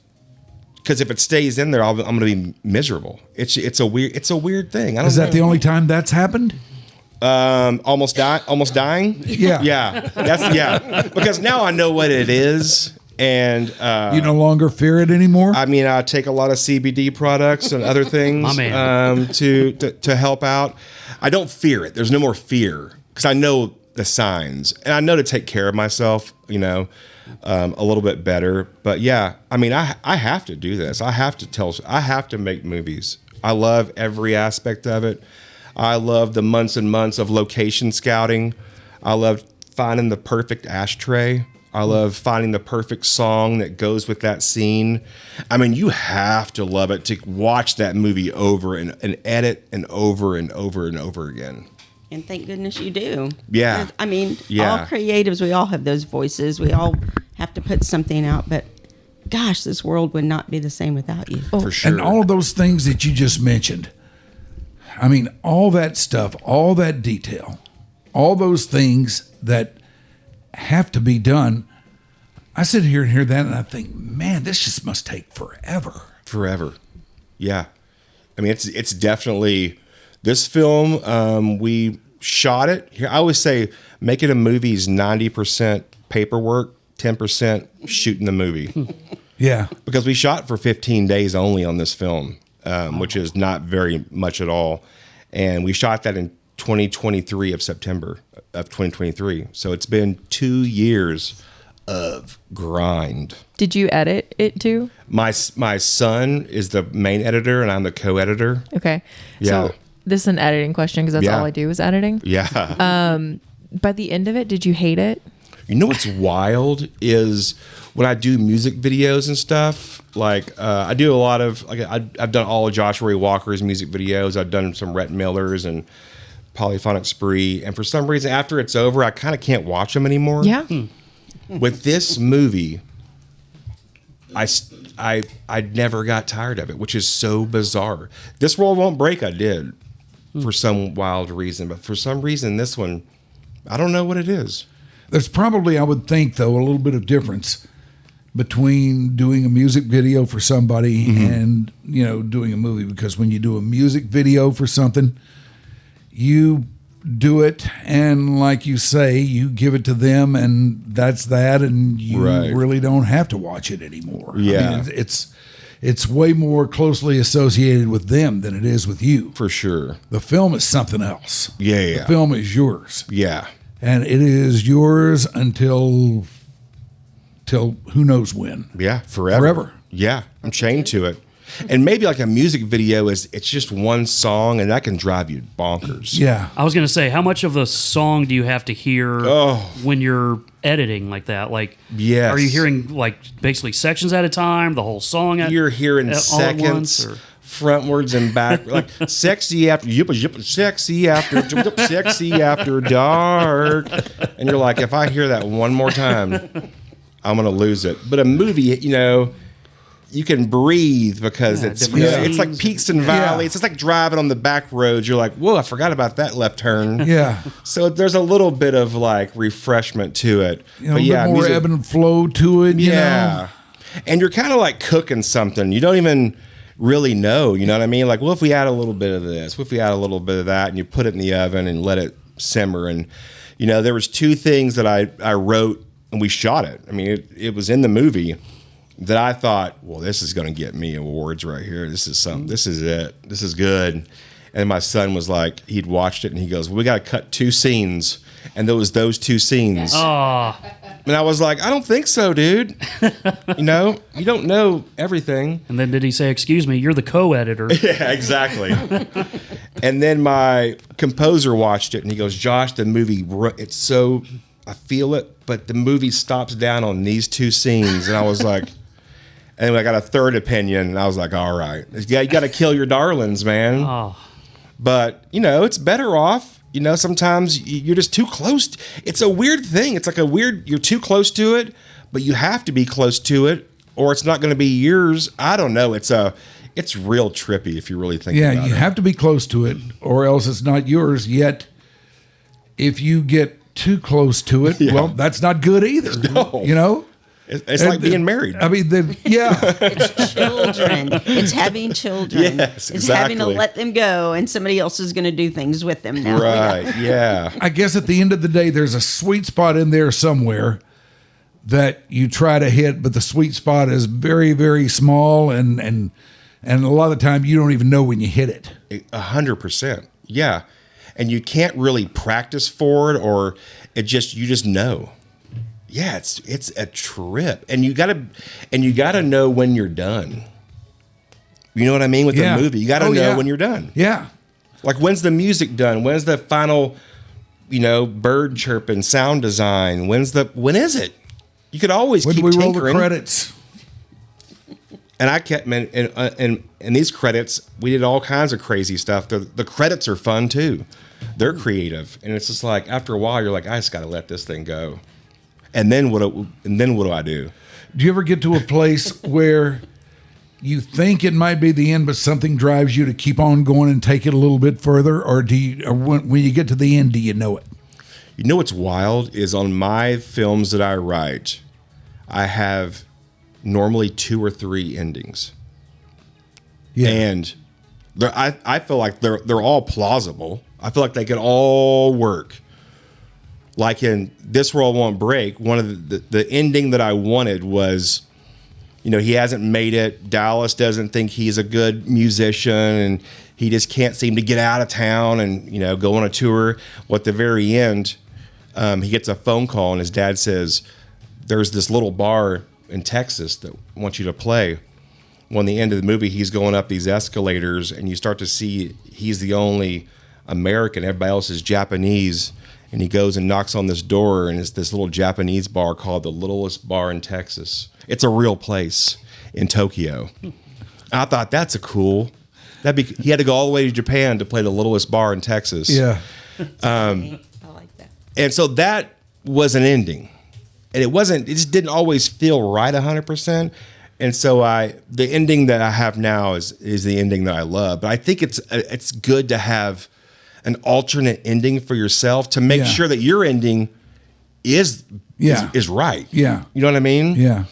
because if it stays in there, I'm going to be miserable. It's a weird thing. I don't Is that know. the only time that's happened? Almost dying? Yeah. Yeah. Because now I know what it is. And you no longer fear it anymore? I mean, I take a lot of CBD products and other things My man. to help out. I don't fear it. There's no more fear because I know the signs, and I know to take care of myself, a little bit better. But yeah, I mean, I have to do this. I have to make movies. I love every aspect of it. I love the months and months of location scouting. I love finding the perfect ashtray. I love finding the perfect song that goes with that scene. I mean, you have to love it to watch that movie over and edit and over and over and over again. And thank goodness you do. Yeah. I mean, all creatives, we all have those voices. We all have to put something out. But gosh, this world would not be the same without you. For sure. And all of those things that you just mentioned. I mean, all that stuff, all that detail, all those things that have to be done. I sit here and hear that and I think, man, this just must take forever. Yeah. I mean, it's definitely this film. We shot it here. I always say making a movie is 90% paperwork, 10% shooting the movie. Yeah. Because we shot for 15 days only on this film, which is not very much at all. And we shot that in 2023 of September of 2023. So it's been 2 years of grind. Did you edit it too? My son is the main editor and I'm the co-editor. Okay. Yeah. So this is an editing question because that's all I do is editing. Yeah. By the end of it, did you hate it? You know what's wild is when I do music videos and stuff, like I do a lot of, like I've done all of Joshua Ray Walker's music videos. I've done some Rhett Miller's and Polyphonic Spree. And for some reason, after it's over, I kind of can't watch them anymore. Yeah. With this movie, I never got tired of it, which is so bizarre. This World Won't Break, I did for some wild reason. But for some reason, this one, I don't know what it is. There's probably, I would think, though, a little bit of difference between doing a music video for somebody and, doing a movie. Because when you do a music video for something, you do it, and like you say, you give it to them, and that's that, and you really don't have to watch it anymore. Yeah. I mean, it's way more closely associated with them than it is with you. For sure. The film is something else. Yeah. The film is yours. Yeah. And it is yours until who knows when. Yeah, forever. Yeah, I'm chained to it. And maybe like a music video it's just one song, and that can drive you bonkers. Yeah. I was going to say, how much of the song do you have to hear when you're editing like that? Like, yes. Are you hearing like basically sections at a time, the whole song? You're hearing seconds, frontwards and back, like sexy after sexy after dark, and you're like, if I hear that one more time, I'm gonna lose it. But a movie, you can breathe because it's like peaks and valleys. It's like driving on the back roads. You're like, whoa, I forgot about that left turn. Yeah. So there's a little bit of like refreshment to it. But a bit more ebb and flow to it. You know? And you're kind of like cooking something. You don't even really know. You know what I mean? Like, well, if we add a little bit of this, if we add a little bit of that, and you put it in the oven and let it simmer, and You know, there was two things that I wrote and we shot it. I mean, it was in the movie that I thought, well, this is going to get me awards right here. This is something. This is it. This is good. And my son was like, he'd watched it and he goes, well, we got to cut 2 scenes. And there was those 2 scenes. Oh. And I was like, I don't think so, dude. You know, you don't know everything. And then did he say, excuse me, you're the co-editor? Yeah, exactly. And then my composer watched it and he goes, Josh, the movie, it's so, I feel it, but the movie stops down on these 2 scenes. And I was like, and then I got a third opinion and I was like, all right, you got to kill your darlings, man. Oh. But, you know, it's better off. You know, sometimes you're just too close. It's a weird thing. It's like you're too close to it, but you have to be close to it or it's not going to be yours. I don't know. It's real trippy if you really think about it. Yeah, you have to be close to it or else it's not yours. Yet, if you get too close to it, well, that's not good either. No. You know? It's like being married. I mean, yeah. It's children. It's having children. Yes, It's having to exactly. let them go, and somebody else is going to do things with them now. Right, yeah. I guess at the end of the day, there's a sweet spot in there somewhere that you try to hit, but the sweet spot is very, very small, and a lot of the time you don't even know when you hit it. 100%. Yeah. And you can't really practice for it or you just know. Yeah, it's a trip. And you gotta know when you're done. You know what I mean with the movie? You gotta know when you're done. Yeah. Like when's the music done? When's the final, bird chirping, sound design? When is it? You could always When keep do we roll tinkering. the credits? And I kept in these credits, we did all kinds of crazy stuff. The credits are fun too. They're creative, and it's just like after a while, you're like, I just got to let this thing go. And then what do I do? Do you ever get to a place where you think it might be the end, but something drives you to keep on going and take it a little bit further, or when you get to the end, do you know it? You know what's wild is on my films that I write, I have normally 2 or 3 endings. Yeah. And I feel like they're all plausible. I feel like they could all work. Like in This World Won't Break, one of the ending that I wanted was, he hasn't made it. Dallas doesn't think he's a good musician, and he just can't seem to get out of town and, go on a tour. Well, at the very end, he gets a phone call, and his dad says, there's this little bar in Texas that wants you to play. Well, in the end of the movie, he's going up these escalators, and you start to see he's the only American. Everybody else is Japanese. And he goes and knocks on this door, and it's this little Japanese bar called the Littlest Bar in Texas. It's a real place in Tokyo. I thought that's he had to go all the way to Japan to play the Littlest Bar in Texas. Yeah. I like that. And so that was an ending. And it just didn't always feel right 100%. And so the ending that I have now is the ending that I love. But I think it's good to have an alternate ending for yourself to make sure that your ending is right. Yeah. You know what I mean? Yeah.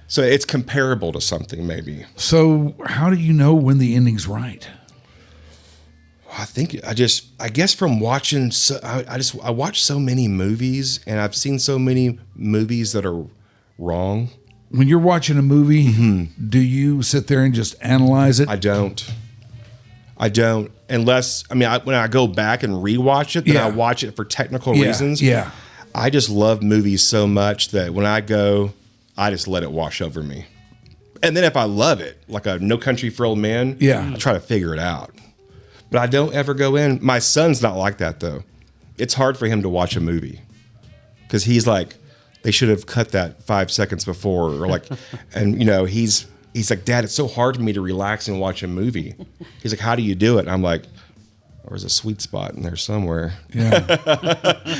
So it's comparable to something maybe. So how do you know when the ending's right? I guess from watching, I watch so many movies, and I've seen so many movies that are wrong. When you're watching a movie, do you sit there and just analyze it? I don't. Unless, when I go back and rewatch it, then I watch it for technical reasons. Yeah. I just love movies so much that when I go, I just let it wash over me. And then if I love it, like a No Country for Old Men, I try to figure it out. But I don't ever go in. My son's not like that, though. It's hard for him to watch a movie because he's like, they should have cut that 5 seconds before, or like, and he's like, Dad, it's so hard for me to relax and watch a movie. He's like, how do you do it? And I'm like, there's a sweet spot in there somewhere. Yeah.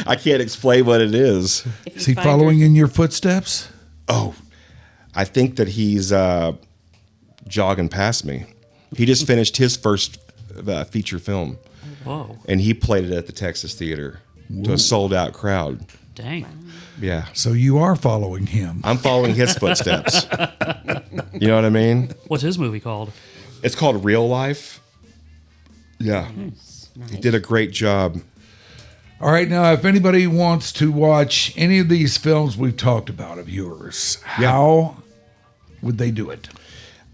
I can't explain what it is. Is he following in your footsteps? Oh, I think that he's jogging past me. He just finished his first feature film. Whoa. And he played it at the Texas Theater to a sold-out crowd. Dang. Yeah. So you are following him. I'm following his footsteps. You know what I mean? What's his movie called? It's called Real Life. Yeah. Nice. He did a great job. All right, now, if anybody wants to watch any of these films we've talked about of yours, how would they do it?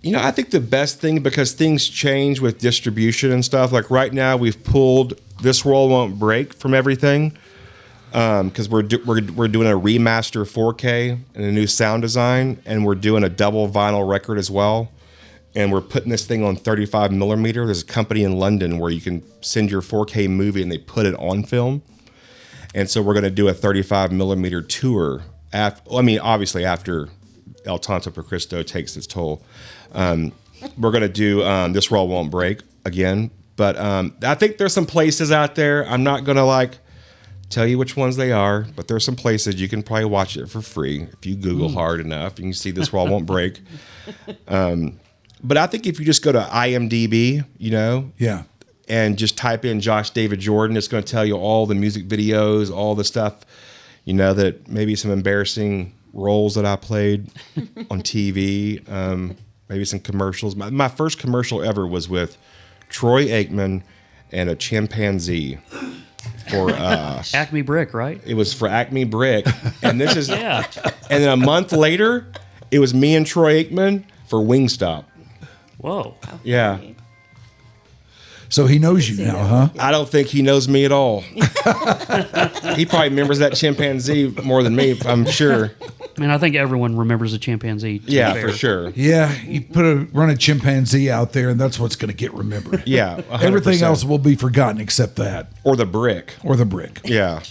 You know, I think the best thing, because things change with distribution and stuff, like right now we've pulled This World Won't Break from everything because we're doing a remaster 4K and a new sound design, and we're doing a double vinyl record as well. And we're putting this thing on 35 millimeter. There's a company in London where you can send your 4K movie and they put it on film. And so we're going to do a 35 millimeter tour. Obviously after El Tonto Porcristo takes its toll. We're going to do This World Won't Break again. But I think there's some places out there. I'm not going to tell you which ones they are, but there's some places you can probably watch it for free. If you Google hard enough, you can see This World Won't Break. But I think if you just go to IMDb, and just type in Josh David Jordan, it's going to tell you all the music videos, all the stuff, that maybe some embarrassing roles that I played on TV, maybe some commercials. My first commercial ever was with Troy Aikman and a chimpanzee for Acme Brick, right? It was for Acme Brick, and this is Yeah. And then a month later, it was me and Troy Aikman for Wingstop. Whoa. Yeah. So he knows you now, huh? I don't think he knows me at all. He probably remembers that chimpanzee more than me, I'm sure. I mean, I think everyone remembers a chimpanzee. Yeah, for sure. Yeah, you run a chimpanzee out there, and that's what's going to get remembered. Yeah, 100%. Everything else will be forgotten except that. Or the brick. Or the brick. Yeah.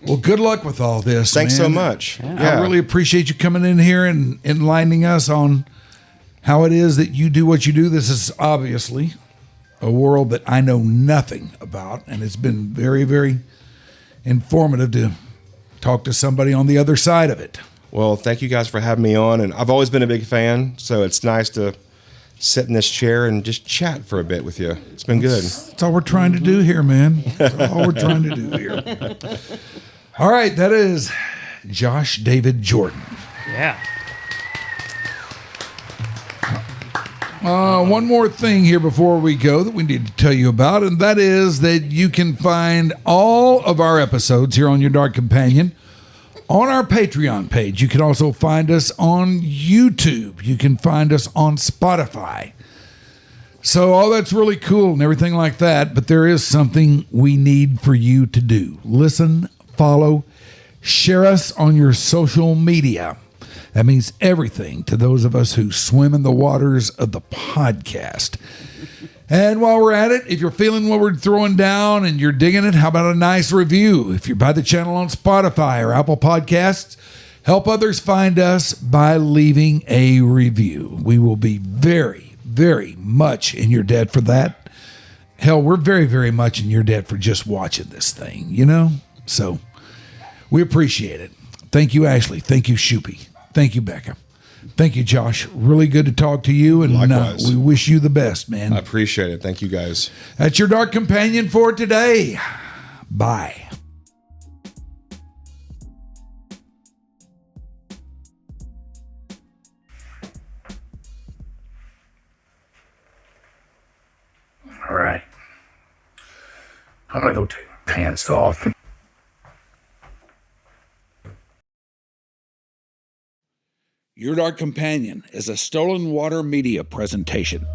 Well, good luck with all this. Thanks man. so much. I really appreciate you coming in here and enlightening us on how it is that you do what you do. This is obviously a world that I know nothing about, and it's been very, very informative to talk to somebody on the other side of it. Well, thank you guys for having me on, and I've always been a big fan, so it's nice to sit in this chair and just chat for a bit with you. It's been good. That's all we're trying to do here, man. That's all we're trying to do here. All right, that is Josh David Jordan. Yeah. One more thing here before we go that we need to tell you about, and that is that you can find all of our episodes here on Your Dark Companion on our Patreon page. You can also find us on YouTube. You can find us on Spotify. So all that's really cool and everything like that, but there is something we need for you to do. Listen, follow, share us on your social media. That means everything to those of us who swim in the waters of the podcast. And while we're at it, if you're feeling what we're throwing down and you're digging it, how about a nice review? If you're by the channel on Spotify or Apple Podcasts, help others find us by leaving a review. We will be very, very much in your debt for that. Hell, we're very, very much in your debt for just watching this thing, So we appreciate it. Thank you, Ashley. Thank you, Shoopy. Thank you, Becca. Thank you, Josh. Really good to talk to you, and we wish you the best, man. I appreciate it. Thank you, guys. That's your Dark Companion for today. Bye. All right. I'm gonna go take my pants off. Your Dark Companion is a Stolen Water Media presentation.